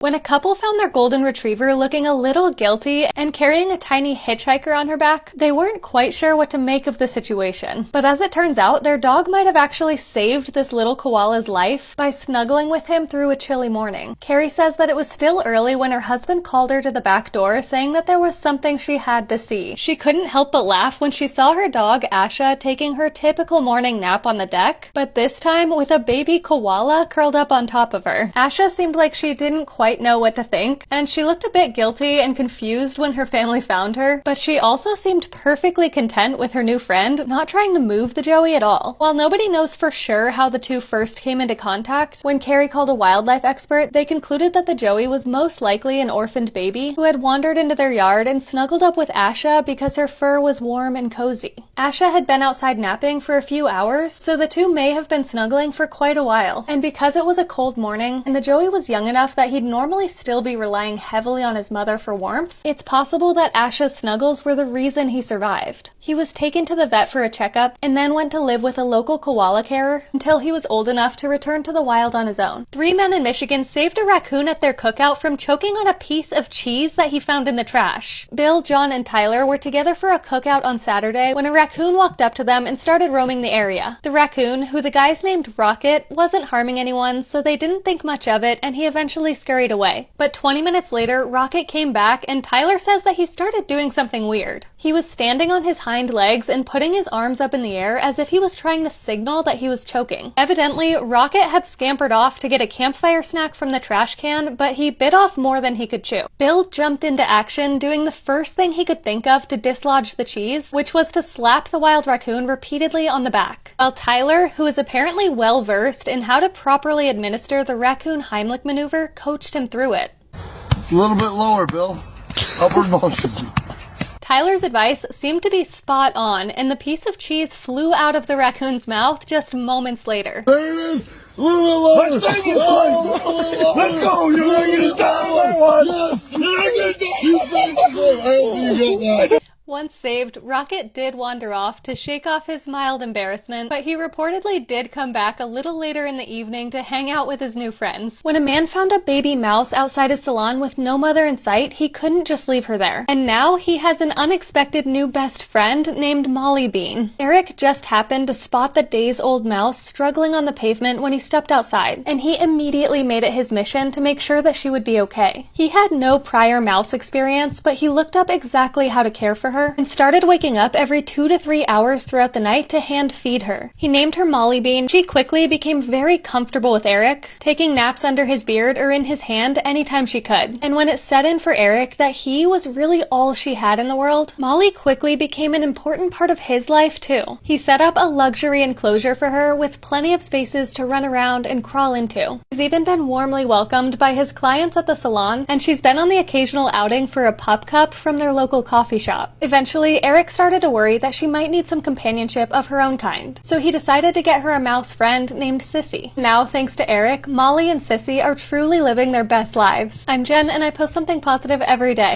When a couple found their golden retriever looking a little guilty and carrying a tiny hitchhiker on her back, they weren't quite sure what to make of the situation. But as it turns out, their dog might have actually saved this little koala's life by snuggling with him through a chilly morning. Kerry says that it was still early when her husband called her to the back door saying that there was something she had to see. She couldn't help but laugh when she saw her dog Asha taking her typical morning nap on the deck, but this time with a baby koala curled up on top of her. Asha seemed like she didn't quite know what to think, and she looked a bit guilty and confused when her family found her, but she also seemed perfectly content with her new friend, not trying to move the joey at all. While nobody knows for sure how the two first came into contact, when Kerry called a wildlife expert, they concluded that the joey was most likely an orphaned baby who had wandered into their yard and snuggled up with Asha because her fur was warm and cozy. Asha had been outside napping for a few hours, so the two may have been snuggling for quite a while, and because it was a cold morning and the joey was young enough that he'd normally still be relying heavily on his mother for warmth, it's possible that Asha's snuggles were the reason he survived. He was taken to the vet for a checkup and then went to live with a local koala carer until he was old enough to return to the wild on his own. 3 men in Michigan saved a raccoon at their cookout from choking on a piece of cheese that he found in the trash. Bill, John, and Tyler were together for a cookout on Saturday when a raccoon walked up to them and started roaming the area. The raccoon, who the guys named Rocket, wasn't harming anyone, so they didn't think much of it and he eventually scurried away. But 20 minutes later, Rocket came back and Tyler says that he started doing something weird. He was standing on his hind legs and putting his arms up in the air as if he was trying to signal that he was choking. Evidently, Rocket had scampered off to get a campfire snack from the trash can, but he bit off more than he could chew. Bill jumped into action, doing the first thing he could think of to dislodge the cheese, which was to slap the wild raccoon repeatedly on the back. While Tyler, who is apparently well versed in how to properly administer the raccoon Heimlich maneuver, coached him through it. A little bit lower, Bill. Upward motion. Tyler's advice seemed to be spot on, and the piece of cheese flew out of the raccoon's mouth just moments later. There it is. A little bit lower. Let's take it. Let's go. You're not going to die. Yes. You're not going to die. You think so? I don't think you got that. Once saved, Rocket did wander off to shake off his mild embarrassment, but he reportedly did come back a little later in the evening to hang out with his new friends. When a man found a baby mouse outside his salon with no mother in sight, he couldn't just leave her there. And now he has an unexpected new best friend named Molly Bean. Eric just happened to spot the days-old mouse struggling on the pavement when he stepped outside, and he immediately made it his mission to make sure that she would be okay. He had no prior mouse experience, but he looked up exactly how to care for her and started waking up every 2 to 3 hours throughout the night to hand feed her. He named her Molly Bean. She quickly became very comfortable with Eric, taking naps under his beard or in his hand anytime she could. And when it set in for Eric that he was really all she had in the world, Molly quickly became an important part of his life too. He set up a luxury enclosure for her with plenty of spaces to run around and crawl into. She's even been warmly welcomed by his clients at the salon, and she's been on the occasional outing for a pup cup from their local coffee shop. Eventually, Eric started to worry that she might need some companionship of her own kind, so he decided to get her a mouse friend named Sissy. Now, thanks to Eric, Molly and Sissy are truly living their best lives. I'm Jen, and I post something positive every day.